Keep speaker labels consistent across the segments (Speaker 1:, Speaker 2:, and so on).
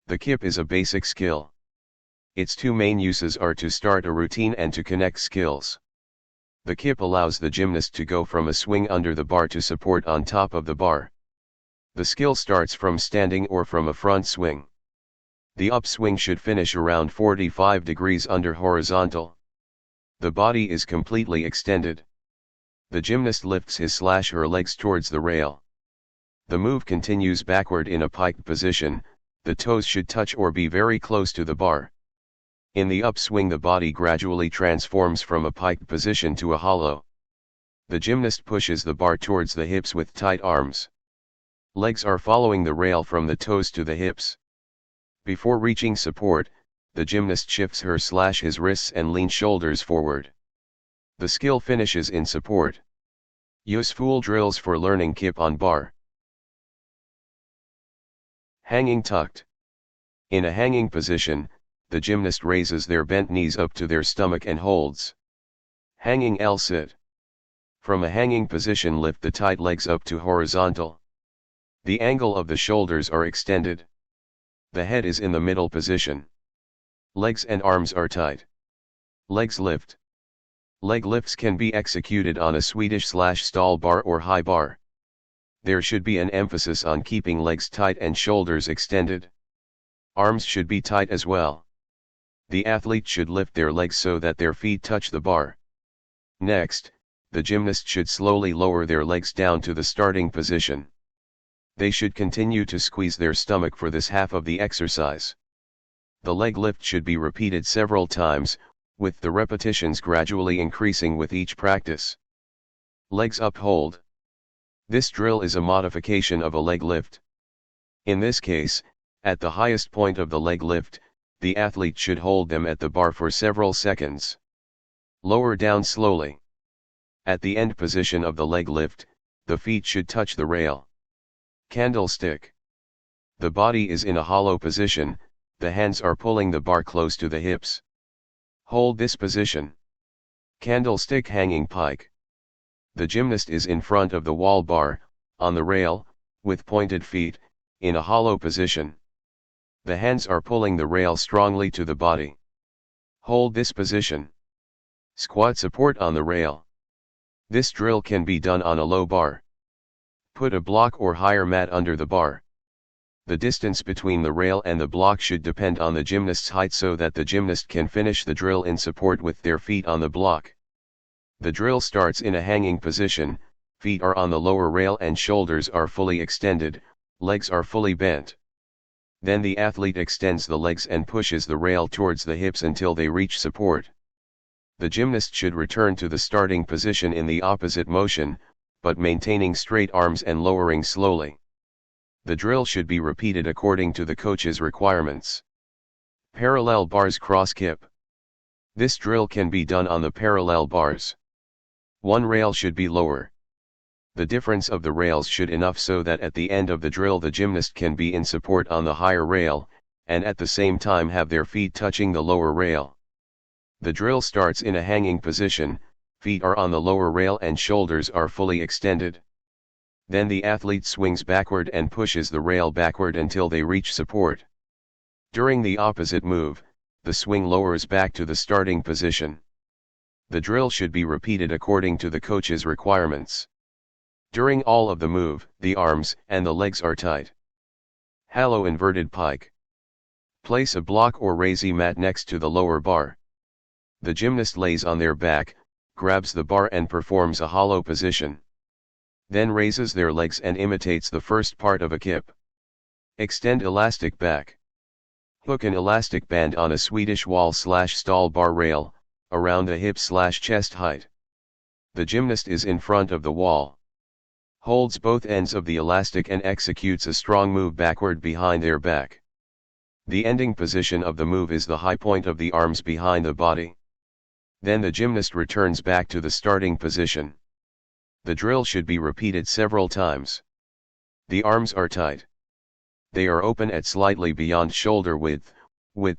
Speaker 1: The kip is a basic skill. Its two main uses are to start a routine and to connect skills. The kip allows the gymnast to go from a swing under the bar to support on top of the bar. The skill starts from standing or from a front swing. The upswing should finish around 45 degrees under horizontal. The body is completely extended. The gymnast lifts his/her legs towards the rail. The move continues backward in a pike position. The toes should touch or be very close to the bar. In the upswing, the body gradually transforms from a pike position to a hollow. The gymnast pushes the bar towards the hips with tight arms. Legs are following the rail from the toes to the hips. Before reaching support, the gymnast shifts her/his wrists and lean shoulders forward. The skill finishes in support. Useful drills for learning kip on bar. Hanging tucked. In a hanging position, the gymnast raises their bent knees up to their stomach and holds. Hanging L-sit. From a hanging position, lift the tight legs up to horizontal. The angle of the shoulders are extended. The head is in the middle position. Legs and arms are tight. Legs lift. Leg lifts can be executed on a Swedish/stall bar or high bar. There should be an emphasis on keeping legs tight and shoulders extended. Arms should be tight as well. The athlete should lift their legs so that their feet touch the bar. Next, the gymnast should slowly lower their legs down to the starting position. They should continue to squeeze their stomach for this half of the exercise. The leg lift should be repeated several times, with the repetitions gradually increasing with each practice. Legs up hold. This drill is a modification of a leg lift. In this case, at the highest point of the leg lift, the athlete should hold them at the bar for several seconds. Lower down slowly. At the end position of the leg lift, the feet should touch the rail. Candlestick. The body is in a hollow position, the hands are pulling the bar close to the hips. Hold this position. Candlestick hanging pike. The gymnast is in front of the wall bar, on the rail, with pointed feet, in a hollow position. The hands are pulling the rail strongly to the body. Hold this position. Squat support on the rail. This drill can be done on a low bar. Put a block or higher mat under the bar. The distance between the rail and the block should depend on the gymnast's height so that the gymnast can finish the drill in support with their feet on the block. The drill starts in a hanging position, feet are on the lower rail and shoulders are fully extended, legs are fully bent. Then the athlete extends the legs and pushes the rail towards the hips until they reach support. The gymnast should return to the starting position in the opposite motion, but maintaining straight arms and lowering slowly. The drill should be repeated according to the coach's requirements. Parallel bars cross kip. This drill can be done on the parallel bars. One rail should be lower. The difference of the rails should enough so that at the end of the drill the gymnast can be in support on the higher rail, and at the same time have their feet touching the lower rail. The drill starts in a hanging position, feet are on the lower rail and shoulders are fully extended. Then the athlete swings backward and pushes the rail backward until they reach support. During the opposite move, the swing lowers back to the starting position. The drill should be repeated according to the coach's requirements. During all of the move, the arms and the legs are tight. Hollow inverted pike. Place a block or raising mat next to the lower bar. The gymnast lays on their back, grabs the bar and performs a hollow position. Then raises their legs and imitates the first part of a kip. Extend elastic back. Hook an elastic band on a Swedish wall/stall bar rail, around the hip/chest height. The gymnast is in front of the wall. Holds both ends of the elastic and executes a strong move backward behind their back. The ending position of the move is the high point of the arms behind the body. Then the gymnast returns back to the starting position. The drill should be repeated several times. The arms are tight. They are open at slightly beyond shoulder width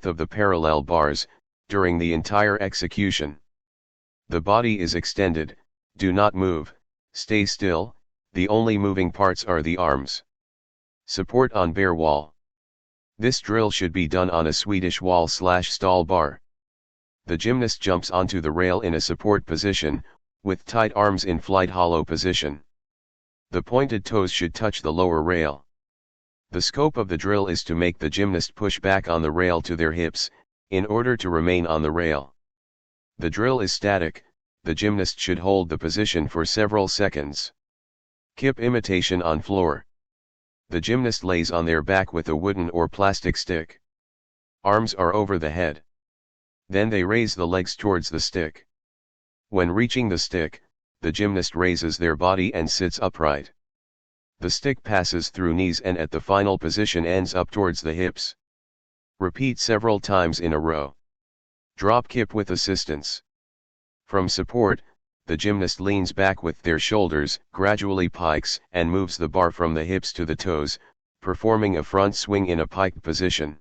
Speaker 1: of the parallel bars, during the entire execution. The body is extended, do not move, stay still, the only moving parts are the arms. Support on bare wall. This drill should be done on a Swedish wall/stall bar. The gymnast jumps onto the rail in a support position, with tight arms in flight hollow position. The pointed toes should touch the lower rail. The scope of the drill is to make the gymnast push back on the rail to their hips, in order to remain on the rail. The drill is static, the gymnast should hold the position for several seconds. Kip imitation on floor. The gymnast lays on their back with a wooden or plastic stick. Arms are over the head. Then they raise the legs towards the stick. When reaching the stick, the gymnast raises their body and sits upright. The stick passes through knees and at the final position ends up towards the hips. Repeat several times in a row. Drop kip with assistance. From support, the gymnast leans back with their shoulders, gradually pikes and moves the bar from the hips to the toes, performing a front swing in a piked position.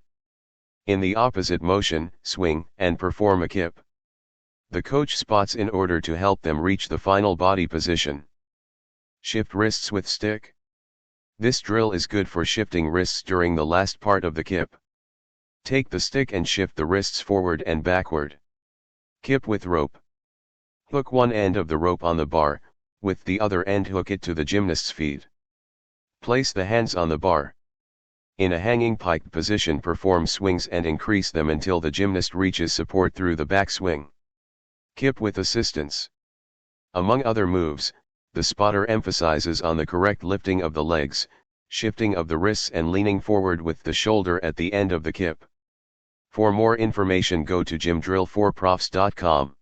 Speaker 1: In the opposite motion, swing and perform a kip. The coach spots in order to help them reach the final body position. Shift wrists with stick. This drill is good for shifting wrists during the last part of the kip. Take the stick and shift the wrists forward and backward. Kip with rope. Hook one end of the rope on the bar, with the other end hook it to the gymnast's feet. Place the hands on the bar. In a hanging pike position perform swings and increase them until the gymnast reaches support through the back swing. Kip with assistance. Among other moves, the spotter emphasizes on the correct lifting of the legs, shifting of the wrists and leaning forward with the shoulder at the end of the kip. For more information go to gymdrill4profs.com.